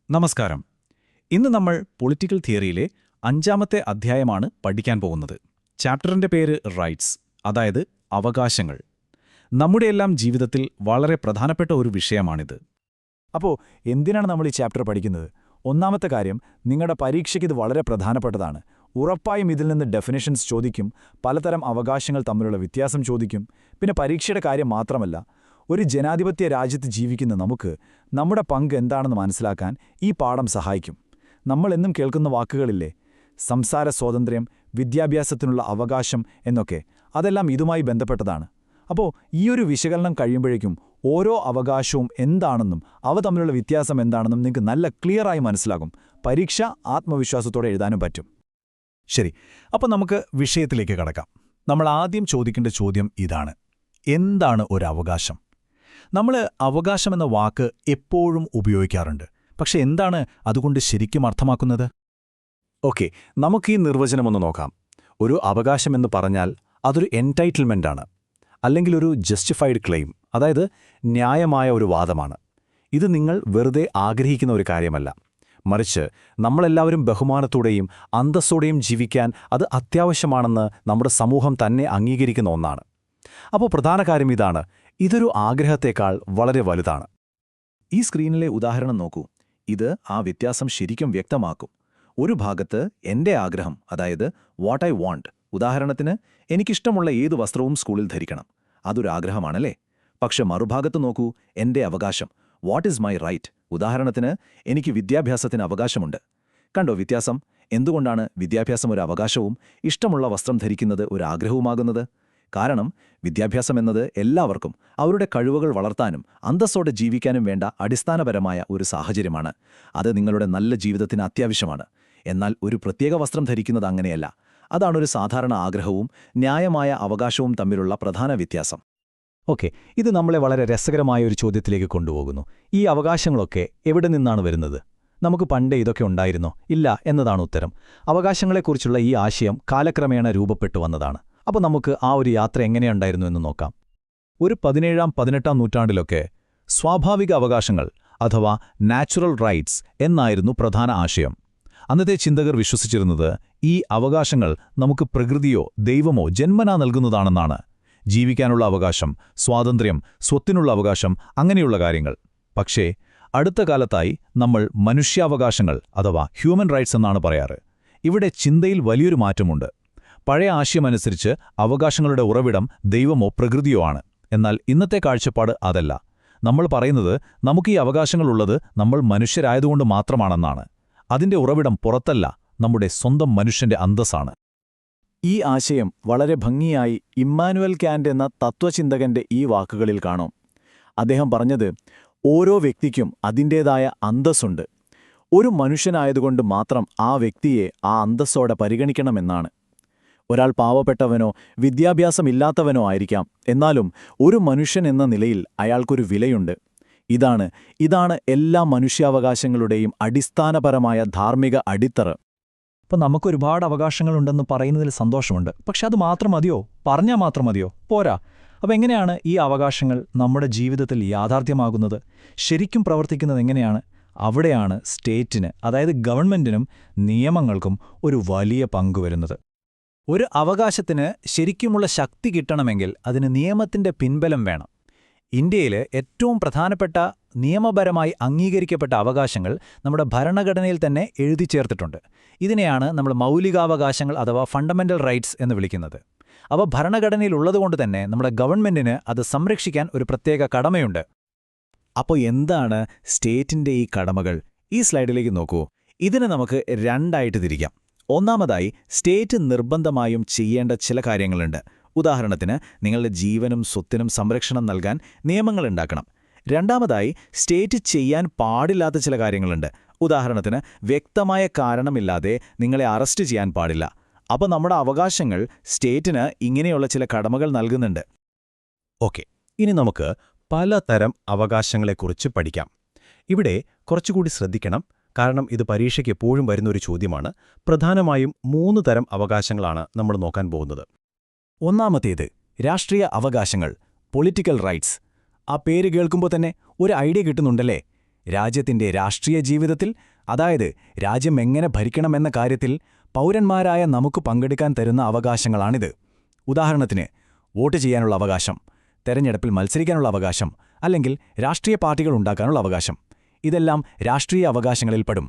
നമസ്കാരം. ഇന്ന് നമ്മൾ പൊളിറ്റിക്കൽ തിയറിയിലെ 5ാമത്തെ അധ്യായമാണ് പഠിക്കാൻ പോകുന്നത്. ചാപ്റ്ററിന്റെ പേര് റൈറ്റ്സ്, അതായത് അവകാശങ്ങൾ. നമ്മുടെയെല്ലാം ജീവിതത്തിൽ വളരെ പ്രധാനപ്പെട്ട ഒരു വിഷയമാണിത്. അപ്പോൾ എന്തിനാണ് നമ്മൾ ഈ ചാപ്റ്റർ പഠിക്കുന്നത്? ഒന്നാമത്തെ കാര്യം, നിങ്ങളുടെ പരീക്ഷയ്ക്ക് ഇത് വളരെ പ്രധാനപ്പെട്ടതാണ്. ഉറപ്പായും ഇതിൽ നിന്ന് ഡെഫിനിഷൻസ് ചോദിക്കും, പലതരം അവകാശങ്ങൾ തമ്മിലുള്ള വ്യത്യാസം ചോദിക്കും. പിന്നെ പരീക്ഷയുടെ കാര്യം മാത്രമല്ല, ഒരു ജനാധിപത്യ രാജ്യത്ത് ജീവിക്കുന്ന നമുക്ക് നമ്മുടെ പങ്ക് എന്താണെന്ന് മനസ്സിലാക്കാൻ ഈ പാഠം സഹായിക്കും. നമ്മൾ എന്നും കേൾക്കുന്ന വാക്കുകളില്ലേ, സംസാര സ്വാതന്ത്ര്യം, വിദ്യാഭ്യാസത്തിനുള്ള അവകാശം എന്നൊക്കെ, അതെല്ലാം ഇതുമായി ബന്ധപ്പെട്ടതാണ്. അപ്പോൾ ഈയൊരു വിശകലനം കഴിയുമ്പോഴേക്കും ഓരോ അവകാശവും എന്താണെന്നും അവ തമ്മിലുള്ള വ്യത്യാസം എന്താണെന്നും നിങ്ങൾക്ക് നല്ല ക്ലിയറായി മനസ്സിലാകും. പരീക്ഷ ആത്മവിശ്വാസത്തോടെ എഴുതാനും പറ്റും. ശരി, അപ്പോൾ നമുക്ക് വിഷയത്തിലേക്ക് കടക്കാം. നമ്മൾ ആദ്യം ചോദിക്കേണ്ട ചോദ്യം ഇതാണ്: എന്താണ് ഒരു അവകാശം? നമ്മൾ അവകാശമെന്ന വാക്ക് എപ്പോഴും ഉപയോഗിക്കാറുണ്ട്. പക്ഷെ എന്താണ് അതുകൊണ്ട് ശരിക്കും അർത്ഥമാക്കുന്നത്? ഓക്കെ, നമുക്ക് ഈ നിർവചനമൊന്ന് നോക്കാം. ഒരു അവകാശമെന്ന് പറഞ്ഞാൽ അതൊരു എൻടൈറ്റിൽമെൻ്റാണ്, അല്ലെങ്കിൽ ഒരു ജസ്റ്റിഫൈഡ് ക്ലെയിം, അതായത് ന്യായമായ ഒരു വാദമാണ്. ഇത് നിങ്ങൾ വെറുതെ ആഗ്രഹിക്കുന്ന ഒരു കാര്യമല്ല, മറിച്ച് നമ്മളെല്ലാവരും ബഹുമാനത്തോടെയും അന്തസ്സോടെയും ജീവിക്കാൻ അത് അത്യാവശ്യമാണെന്ന് നമ്മുടെ സമൂഹം തന്നെ അംഗീകരിക്കുന്ന ഒന്നാണ്. അപ്പോൾ പ്രധാന കാര്യം ഇതാണ്: ഇതൊരു ആഗ്രഹത്തേക്കാൾ വളരെ വലുതാണ്. ഈ സ്ക്രീനിലെ ഉദാഹരണം നോക്കൂ. ഇത് ആ വ്യത്യാസം ശരിക്കും വ്യക്തമാക്കും. ഒരു ഭാഗത്ത് എൻ്റെ ആഗ്രഹം, അതായത് വാട്ട് ഐ വാണ്ട്, ഉദാഹരണത്തിന് എനിക്കിഷ്ടമുള്ള ഏത് വസ്ത്രവും സ്കൂളിൽ ധരിക്കണം, അതൊരു ആഗ്രഹമാണല്ലേ. പക്ഷെ മറുഭാഗത്ത് നോക്കൂ, എൻ്റെ അവകാശം, വാട്ട് ഈസ് മൈ റൈറ്റ്, ഉദാഹരണത്തിന് എനിക്ക് വിദ്യാഭ്യാസത്തിന് അവകാശമുണ്ട്. കണ്ടോ വ്യത്യാസം? എന്തുകൊണ്ടാണ് വിദ്യാഭ്യാസം ഒരു അവകാശവും ഇഷ്ടമുള്ള വസ്ത്രം ധരിക്കുന്നത് ഒരു ആഗ്രഹവുമാകുന്നത്? കാരണം വിദ്യാഭ്യാസം എന്നത് എല്ലാവർക്കും അവരുടെ കഴിവുകൾ വളർത്താനും അന്തസ്സോടെ ജീവിക്കാനും വേണ്ട അടിസ്ഥാനപരമായ ഒരു സാഹചര്യമാണ്. അത് നിങ്ങളുടെ നല്ല ജീവിതത്തിന് അത്യാവശ്യമാണ്. എന്നാൽ ഒരു പ്രത്യേക വസ്ത്രം ധരിക്കുന്നത് അങ്ങനെയല്ല. അതാണൊരു സാധാരണ ആഗ്രഹവും ന്യായമായ അവകാശവും തമ്മിലുള്ള പ്രധാന വ്യത്യാസം. ഓക്കെ, ഇത് നമ്മളെ വളരെ രസകരമായ ഒരു ചോദ്യത്തിലേക്ക് കൊണ്ടുപോകുന്നു. ഈ അവകാശങ്ങളൊക്കെ എവിടെ നിന്നാണ് വരുന്നത്? നമുക്ക് പണ്ടേ ഇതൊക്കെ ഉണ്ടായിരുന്നോ? ഇല്ല എന്നതാണ് ഉത്തരം. അവകാശങ്ങളെക്കുറിച്ചുള്ള ഈ ആശയം കാലക്രമേണ രൂപപ്പെട്ടു വന്നതാണ്. അപ്പോൾ നമുക്ക് ആ ഒരു യാത്ര എങ്ങനെയുണ്ടായിരുന്നു എന്ന് നോക്കാം. ഒരു 17-18 നൂറ്റാണ്ടിലൊക്കെ സ്വാഭാവിക അവകാശങ്ങൾ അഥവാ നാച്ചുറൽ റൈറ്റ്സ് എന്നായിരുന്നു പ്രധാന ആശയം. അന്നത്തെ ചിന്തകർ വിശ്വസിച്ചിരുന്നത് ഈ അവകാശങ്ങൾ നമുക്ക് പ്രകൃതിയോ ദൈവമോ ജന്മനാ നൽകുന്നതാണെന്നാണ്. ജീവിക്കാനുള്ള അവകാശം, സ്വാതന്ത്ര്യം, സ്വത്തിനുള്ള അവകാശം, അങ്ങനെയുള്ള കാര്യങ്ങൾ. പക്ഷേ അടുത്ത കാലത്തായി നമ്മൾ മനുഷ്യാവകാശങ്ങൾ അഥവാ ഹ്യൂമൻ റൈറ്റ്സ് എന്നാണ് പറയാറ്. ഇവിടെ ചിന്തയിൽ വലിയൊരു മാറ്റമുണ്ട്. പഴയ ആശയമനുസരിച്ച് അവകാശങ്ങളുടെ ഉറവിടം ദൈവമോ പ്രകൃതിയോ ആണ്. എന്നാൽ ഇന്നത്തെ കാഴ്ചപ്പാട് അതല്ല. നമ്മൾ പറയുന്നത് നമുക്ക് ഈ അവകാശങ്ങളുള്ളത് നമ്മൾ മനുഷ്യരായതുകൊണ്ട് മാത്രമാണെന്നാണ്. അതിന്റെ ഉറവിടം പുറത്തല്ല, നമ്മുടെ സ്വന്തം മനുഷ്യന്റെ അന്തസ്സാണ്. ഈ ആശയം വളരെ ഭംഗിയായി ഇമ്മാനുവൽ കാന്റ് എന്ന തത്വചിന്തകന്റെ ഈ വാക്കുകളിൽ കാണാം. അദ്ദേഹം പറഞ്ഞത്, ഓരോ വ്യക്തിക്കും അതിൻ്റേതായ അന്തസ്സുണ്ട്. ഒരു മനുഷ്യനായതുകൊണ്ട് മാത്രം ആ വ്യക്തിയെ ആ അന്തസ്സോടെ പരിഗണിക്കണമെന്നാണ്. ഒരാൾ പാവപ്പെട്ടവനോ വിദ്യാഭ്യാസമില്ലാത്തവനോ ആയിരിക്കാം, എന്നാലും ഒരു മനുഷ്യൻ എന്ന നിലയിൽ അയാൾക്കൊരു വിലയുണ്ട്. ഇതാണ് എല്ലാ മനുഷ്യാവകാശങ്ങളുടെയും അടിസ്ഥാനപരമായ ധാർമ്മിക അടിത്തറ. അപ്പം നമുക്കൊരുപാട് അവകാശങ്ങളുണ്ടെന്ന് പറയുന്നതിൽ സന്തോഷമുണ്ട്. പക്ഷെ അത് മാത്രം മതിയോ? പറഞ്ഞാൽ മാത്രം മതിയോ? പോരാ. അപ്പം എങ്ങനെയാണ് ഈ അവകാശങ്ങൾ നമ്മുടെ ജീവിതത്തിൽ യാഥാർത്ഥ്യമാകുന്നത്? ശരിക്കും പ്രവർത്തിക്കുന്നത് എങ്ങനെയാണ്? അവിടെയാണ് സ്റ്റേറ്റിന്, അതായത് ഗവൺമെൻറ്റിനും നിയമങ്ങൾക്കും ഒരു വലിയ പങ്ക് വരുന്നത്. ഒരു അവകാശത്തിന് ശരിക്കുമുള്ള ശക്തി കിട്ടണമെങ്കിൽ അതിന് നിയമത്തിന്റെ പിൻബലം വേണം. ഇന്ത്യയിലെ ഏറ്റവും പ്രധാനപ്പെട്ട നിയമപരമായി അംഗീകരിക്കപ്പെട്ട അവകാശങ്ങൾ നമ്മുടെ ഭരണഘടനയിൽ തന്നെ എഴുതി ചേർത്തിട്ടുണ്ട്. ഇതിനെയാണ് നമ്മൾ മൗലികാവകാശങ്ങൾ അഥവാ ഫണ്ടമെന്റൽ റൈറ്റ്സ് എന്ന് വിളിക്കുന്നത്. അവ ഭരണഘടനയിൽ ഉള്ളതുകൊണ്ട് തന്നെ നമ്മുടെ ഗവൺമെന്റിന് അത് സംരക്ഷിക്കാൻ ഒരു പ്രത്യേക കടമയുണ്ട്. അപ്പോൾ എന്താണ് സ്റ്റേറ്റിന്റെ ഈ കടമകൾ? ഈ സ്ലൈഡിലേക്ക് നോക്കൂ. ഇതിനെ നമുക്ക് രണ്ടായിട്ട് തിരിക്കാം. ഒന്നാമതായി, സ്റ്റേറ്റ് നിർബന്ധമായും ചെയ്യേണ്ട ചില കാര്യങ്ങളുണ്ട്. ഉദാഹരണത്തിന്, നിങ്ങളുടെ ജീവനും സ്വത്തിനും സംരക്ഷണം നൽകാൻ നിയമങ്ങളുണ്ടാക്കണം. രണ്ടാമതായി, സ്റ്റേറ്റ് ചെയ്യാൻ പാടില്ലാത്ത ചില കാര്യങ്ങളുണ്ട്. ഉദാഹരണത്തിന്, വ്യക്തമായ കാരണമില്ലാതെ നിങ്ങളെ അറസ്റ്റ് ചെയ്യാൻ പാടില്ല. അപ്പോൾ നമ്മുടെ അവകാശങ്ങൾ സ്റ്റേറ്റിന് ഇങ്ങനെയുള്ള ചില കടമകൾ നൽകുന്നുണ്ട്. ഓക്കെ, ഇനി നമുക്ക് പലതരം അവകാശങ്ങളെക്കുറിച്ച് പഠിക്കാം. ഇവിടെ കുറച്ചുകൂടി ശ്രദ്ധിക്കണം, കാരണം ഇത് പരീക്ഷയ്ക്ക് എപ്പോഴും വരുന്നൊരു ചോദ്യമാണ്. പ്രധാനമായും 3 തരം അവകാശങ്ങളാണ് നമ്മൾ നോക്കാൻ പോകുന്നത്. ഒന്നാമത്തേത് രാഷ്ട്രീയ അവകാശങ്ങൾ, പൊളിറ്റിക്കൽ റൈറ്റ്സ്. ആ പേര് കേൾക്കുമ്പോൾ തന്നെ ഒരു ഐഡിയ കിട്ടുന്നുണ്ടല്ലേ? രാജ്യത്തിന്റെ രാഷ്ട്രീയ ജീവിതത്തിൽ, അതായത് രാജ്യം എങ്ങനെ ഭരിക്കണമെന്ന കാര്യത്തിൽ പൗരന്മാരായ നമുക്ക് പങ്കെടുക്കാൻ തരുന്ന അവകാശങ്ങളാണിത്. ഉദാഹരണത്തിന്, വോട്ട് ചെയ്യാനുള്ള അവകാശം, തെരഞ്ഞെടുപ്പിൽ മത്സരിക്കാനുള്ള അവകാശം, അല്ലെങ്കിൽ രാഷ്ട്രീയ പാർട്ടികൾ ഉണ്ടാക്കാനുള്ള അവകാശം. ഇതെല്ലാം രാഷ്ട്രീയ അവകാശങ്ങളിൽപ്പെടും.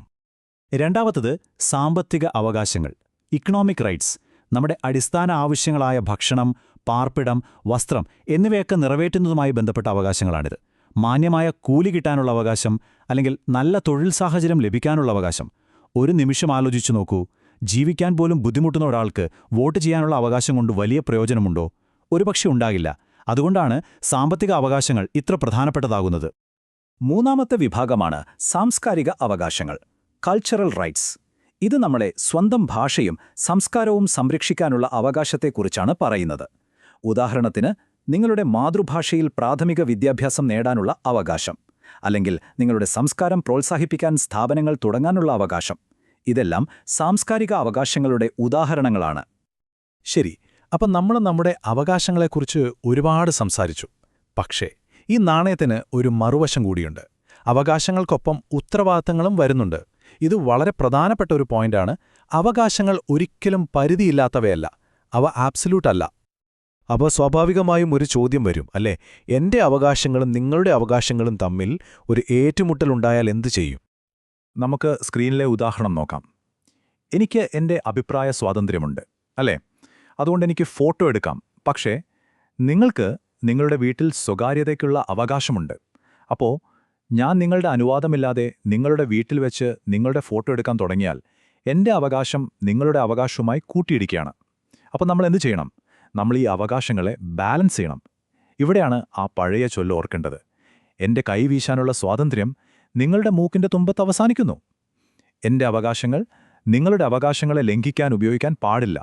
രണ്ടാമത്തത് സാമ്പത്തിക അവകാശങ്ങൾ, ഇക്കണോമിക് റൈറ്റ്സ്. നമ്മുടെ അടിസ്ഥാന ആവശ്യങ്ങളായ ഭക്ഷണം, പാർപ്പിടം, വസ്ത്രം എന്നിവയൊക്കെ നിറവേറ്റുന്നതുമായി ബന്ധപ്പെട്ട അവകാശങ്ങളാണിത്. മാന്യമായ കൂലി കിട്ടാനുള്ള അവകാശം, അല്ലെങ്കിൽ നല്ല തൊഴിൽ സാഹചര്യം ലഭിക്കാനുള്ള അവകാശം. ഒരു നിമിഷം ആലോചിച്ചു നോക്കൂ, ജീവിക്കാൻ പോലും ബുദ്ധിമുട്ടുന്ന ഒരാൾക്ക് വോട്ട് ചെയ്യാനുള്ള അവകാശം കൊണ്ട് വലിയ പ്രയോജനമുണ്ടോ? ഒരുപക്ഷെ ഉണ്ടാകില്ല. അതുകൊണ്ടാണ് സാമ്പത്തിക അവകാശങ്ങൾ ഇത്ര പ്രധാനപ്പെട്ടതാകുന്നത്. മൂന്നാമത്തെ വിഭാഗമാണ് സാംസ്കാരിക അവകാശങ്ങൾ, കൾച്ചറൽ റൈറ്റ്സ്. ഇത് നമ്മളെ സ്വന്തം ഭാഷയും സംസ്കാരവും സംരക്ഷിക്കാനുള്ള അവകാശത്തെക്കുറിച്ചാണ് പറയുന്നത്. ഉദാഹരണത്തിന്, നിങ്ങളുടെ മാതൃഭാഷയിൽ പ്രാഥമിക വിദ്യാഭ്യാസം നേടാനുള്ള അവകാശം, അല്ലെങ്കിൽ നിങ്ങളുടെ സംസ്കാരം പ്രോത്സാഹിപ്പിക്കാൻ സ്ഥാപനങ്ങൾ തുടങ്ങാനുള്ള അവകാശം. ഇതെല്ലാം സാംസ്കാരിക അവകാശങ്ങളുടെ ഉദാഹരണങ്ങളാണ്. ശരി, അപ്പം നമ്മൾ നമ്മുടെ അവകാശങ്ങളെക്കുറിച്ച് ഒരുപാട് സംസാരിച്ചു. പക്ഷേ ഈ നാണയത്തിന് ഒരു മറുവശം കൂടിയുണ്ട്. അവകാശങ്ങൾക്കൊപ്പം ഉത്തരവാദിത്തങ്ങളും വരുന്നുണ്ട്. ഇത് വളരെ പ്രധാനപ്പെട്ട ഒരു പോയിന്റാണ്. അവകാശങ്ങൾ ഒരിക്കലും പരിധിയില്ലാത്തവയല്ല, അവ ആബ്സല്യൂട്ട് അല്ല. അപ്പോൾ സ്വാഭാവികമായും ഒരു ചോദ്യം വരും, അല്ലേ? എന്റെ അവകാശങ്ങളും നിങ്ങളുടെ അവകാശങ്ങളും തമ്മിൽ ഒരു ഏറ്റുമുട്ടലുണ്ടായാൽ എന്തു ചെയ്യും? നമുക്ക് സ്ക്രീനിലെ ഉദാഹരണം നോക്കാം. എനിക്ക് എൻ്റെ അഭിപ്രായ സ്വാതന്ത്ര്യമുണ്ട്, അല്ലേ? അതുകൊണ്ട് എനിക്ക് ഫോട്ടോ എടുക്കാം. പക്ഷേ നിങ്ങൾക്ക് നിങ്ങളുടെ വീട്ടിൽ സ്വകാര്യതയ്ക്കുള്ള അവകാശമുണ്ട്. അപ്പോൾ ഞാൻ നിങ്ങളുടെ അനുവാദമില്ലാതെ നിങ്ങളുടെ വീട്ടിൽ വെച്ച് നിങ്ങളുടെ ഫോട്ടോ എടുക്കാൻ തുടങ്ങിയാൽ എൻ്റെ അവകാശം നിങ്ങളുടെ അവകാശവുമായി കൂട്ടിയിടിക്കുകയാണ്. അപ്പോൾ നമ്മൾ എന്ത് ചെയ്യണം? നമ്മൾ ഈ അവകാശങ്ങളെ ബാലൻസ് ചെയ്യണം. ഇവിടെയാണ് ആ പഴയ ചൊല്ല് ഓർക്കേണ്ടത്. എൻ്റെ കൈ വീശാനുള്ള സ്വാതന്ത്ര്യം നിങ്ങളുടെ മൂക്കിൻ്റെ തുമ്പത്ത് അവസാനിക്കുന്നു. എൻ്റെ അവകാശങ്ങൾ നിങ്ങളുടെ അവകാശങ്ങളെ ലംഘിക്കാൻ ഉപയോഗിക്കാൻ പാടില്ല.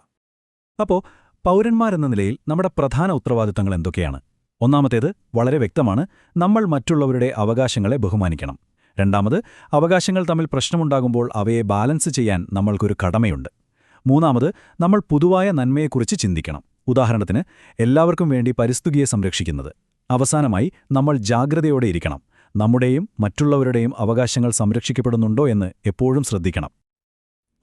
അപ്പോൾ പൗരന്മാരെന്ന നിലയിൽ നമ്മുടെ പ്രധാന ഉത്തരവാദിത്തങ്ങൾ എന്തൊക്കെയാണ്? ഒന്നാമത്തേത് വളരെ വ്യക്തമാണ്, നമ്മൾ മറ്റുള്ളവരുടെ അവകാശങ്ങളെ ബഹുമാനിക്കണം. രണ്ടാമത്, അവകാശങ്ങൾ തമ്മിൽ പ്രശ്നമുണ്ടാകുമ്പോൾ അവയെ ബാലൻസ് ചെയ്യാൻ നമ്മൾക്കൊരു കടമയുണ്ട്. മൂന്നാമത്, നമ്മൾ പൊതുവായ നന്മയെക്കുറിച്ച് ചിന്തിക്കണം. ഉദാഹരണത്തിന്, എല്ലാവർക്കും വേണ്ടി പരിസ്ഥിതിയെ സംരക്ഷിക്കുന്നത്. അവസാനമായി, നമ്മൾ ജാഗ്രതയോടെ ഇരിക്കണം. നമ്മുടെയും മറ്റുള്ളവരുടെയും അവകാശങ്ങൾ സംരക്ഷിക്കപ്പെടുന്നുണ്ടോ എന്ന് എപ്പോഴും ശ്രദ്ധിക്കണം.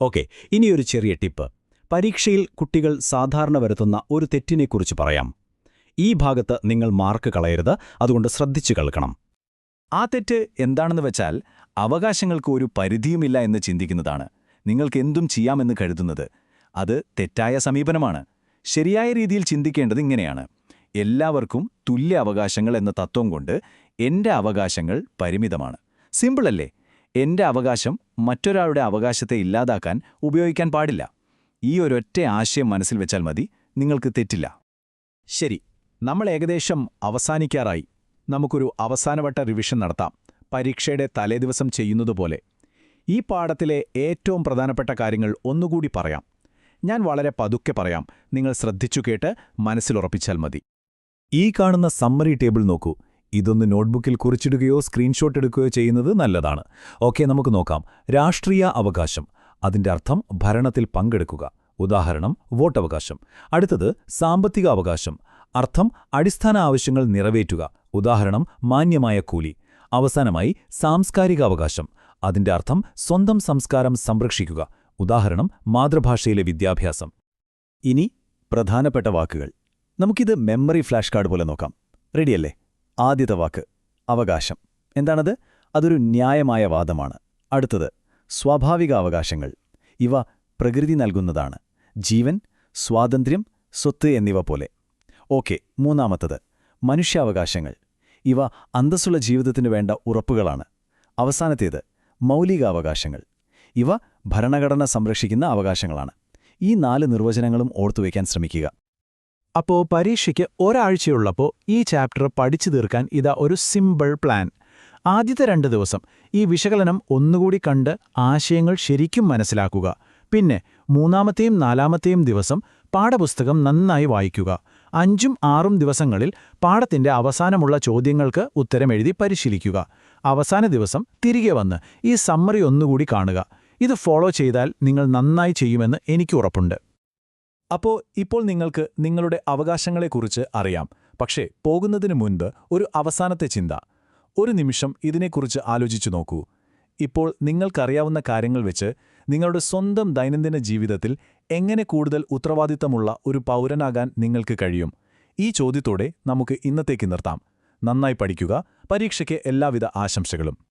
ഓക്കെ, ഇനിയൊരു ചെറിയ ടിപ്പ്. പരീക്ഷയിൽ കുട്ടികൾ സാധാരണ വരുത്തുന്ന ഒരു തെറ്റിനെക്കുറിച്ച് പറയാം. ഈ ഭാഗത്ത് നിങ്ങൾ മാർക്ക് കളയരുത്, അതുകൊണ്ട് ശ്രദ്ധിച്ചു കേൾക്കണം. ആ തെറ്റ് എന്താണെന്ന് വെച്ചാൽ, അവകാശങ്ങൾക്ക് ഒരു പരിധിയുമില്ല എന്ന് ചിന്തിക്കുന്നതാണ്. നിങ്ങൾക്ക് എന്തും ചെയ്യാമെന്ന് കരുതുന്നത്. അത് തെറ്റായ സമീപനമാണ്. ശരിയായ രീതിയിൽ ചിന്തിക്കേണ്ടത് ഇങ്ങനെയാണ്: എല്ലാവർക്കും തുല്യ അവകാശങ്ങൾ എന്ന തത്വം കൊണ്ട് എൻ്റെ അവകാശങ്ങൾ പരിമിതമാണ്. സിമ്പിളല്ലേ? എൻ്റെ അവകാശം മറ്റൊരാളുടെ അവകാശത്തെ ഇല്ലാതാക്കാൻ ഉപയോഗിക്കാൻ പാടില്ല. ഈ ഒരൊറ്റ ആശയം മനസ്സിൽ വെച്ചാൽ മതി, നിങ്ങൾക്ക് തെറ്റില്ല. ശരി, നമ്മൾ ഏകദേശം അവസാനിക്കാറായി. നമുക്കൊരു അവസാനവട്ട റിവിഷൻ നടത്താം, പരീക്ഷയുടെ തലേദിവസം ചെയ്യുന്നതുപോലെ. ഈ പാഠത്തിലെ ഏറ്റവും പ്രധാനപ്പെട്ട കാര്യങ്ങൾ ഒന്നുകൂടി പറയാം. ഞാൻ വളരെ പതുക്കെ പറയാം, നിങ്ങൾ ശ്രദ്ധിച്ചു കേട്ട് മനസ്സിലുറപ്പിച്ചാൽ മതി. ഈ കാണുന്ന സമ്മറി ടേബിൾ നോക്കൂ. ഇതൊന്ന് നോട്ട്ബുക്കിൽ കുറിച്ചിടുകയോ സ്ക്രീൻഷോട്ട് എടുക്കുകയോ ചെയ്യുന്നത് നല്ലതാണ്. ഓക്കെ, നമുക്ക് നോക്കാം. രാഷ്ട്രീയ അവകാശം, അതിന്റെ അർത്ഥം ഭരണത്തിൽ പങ്കെടുക്കുക. ഉദാഹരണം, വോട്ടവകാശം. അടുത്തത് സാമ്പത്തിക അവകാശം, അർത്ഥം അടിസ്ഥാന ആവശ്യങ്ങൾ നിറവേറ്റുക. ഉദാഹരണം, മാന്യമായ കൂലി. അവസാനമായി സാംസ്കാരിക അവകാശം, അതിന്റെ അർത്ഥം സ്വന്തം സംസ്കാരം സംരക്ഷിക്കുക. ഉദാഹരണം, മാതൃഭാഷയിലെ വിദ്യാഭ്യാസം. ഇനി പ്രധാനപ്പെട്ട വാക്കുകൾ. നമുക്കിത് മെമ്മറി ഫ്ലാഷ് കാർഡ് പോലെ നോക്കാം. റെഡിയല്ലേ? ആദ്യത്തെ വാക്ക് അവകാശം. എന്താണത്? അതൊരു ന്യായമായ വാദമാണ്. അടുത്തത് സ്വാഭാവിക അവകാശങ്ങൾ. ഇവ പ്രകൃതി നൽകുന്നതാണ്. ജീവൻ, സ്വാതന്ത്ര്യം, സ്വത്ത് എന്നിവ പോലെ. ഓക്കെ, മൂന്നാമത്തത് മനുഷ്യാവകാശങ്ങൾ. ഇവ അന്തസ്സുള്ള ജീവിതത്തിനു വേണ്ട ഉറപ്പുകളാണ്. അവസാനത്തേത് മൗലികാവകാശങ്ങൾ. ഇവ ഭരണഘടന സംരക്ഷിക്കുന്ന അവകാശങ്ങളാണ്. ഈ 4 നിർവചനങ്ങളും ഓർത്തുവയ്ക്കാൻ ശ്രമിക്കുക. അപ്പോൾ പരീക്ഷയ്ക്ക് ഒരാഴ്ചയുള്ളപ്പോൾ ഈ ചാപ്റ്റർ പഠിച്ചു തീർക്കാൻ ഇതാ ഒരു സിമ്പിൾ പ്ലാൻ. ആദ്യത്തെ 2 ദിവസം ഈ വിശകലനം ഒന്നുകൂടി കണ്ട് ആശയങ്ങൾ ശരിക്കും മനസ്സിലാക്കുക. പിന്നെ 3-ാമത്തെയും 4-ാമത്തെയും ദിവസം പാഠപുസ്തകം നന്നായി വായിക്കുക. 5ഉം 6ഉം ദിവസങ്ങളിൽ പാഠത്തിന്റെ അവസാനമുള്ള ചോദ്യങ്ങൾക്ക് ഉത്തരമെഴുതി പരിശീലിക്കുക. അവസാന ദിവസം തിരികെ വന്ന് ഈ സമ്മറി ഒന്നുകൂടി കാണുക. ഇത് ഫോളോ ചെയ്താൽ നിങ്ങൾ നന്നായി ചെയ്യുമെന്ന് എനിക്ക് ഉറപ്പുണ്ട്. അപ്പോൾ ഇപ്പോൾ നിങ്ങൾക്ക് നിങ്ങളുടെ അവകാശങ്ങളെക്കുറിച്ച് അറിയാം. പക്ഷേ പോകുന്നതിനു മുൻപ് ഒരു അവസാനത്തെ ചിന്ത. ഒരു നിമിഷം ഇതിനെക്കുറിച്ച് ആലോചിച്ചു നോക്കൂ. ഇപ്പോൾ നിങ്ങൾക്കറിയാവുന്ന കാര്യങ്ങൾ വെച്ച് നിങ്ങളുടെ സ്വന്തം ദൈനംദിന ജീവിതത്തിൽ എങ്ങനെ കൂടുതൽ ഉത്തരവാദിത്തമുള്ള ഒരു പൗരനാകാൻ നിങ്ങൾക്ക് കഴിയും? ഈ ചോദ്യത്തോടെ നമുക്ക് ഇന്നത്തേക്ക് നിർത്താം. നന്നായി പഠിക്കുക. പരീക്ഷയ്ക്ക് എല്ലാവിധ ആശംസകളും.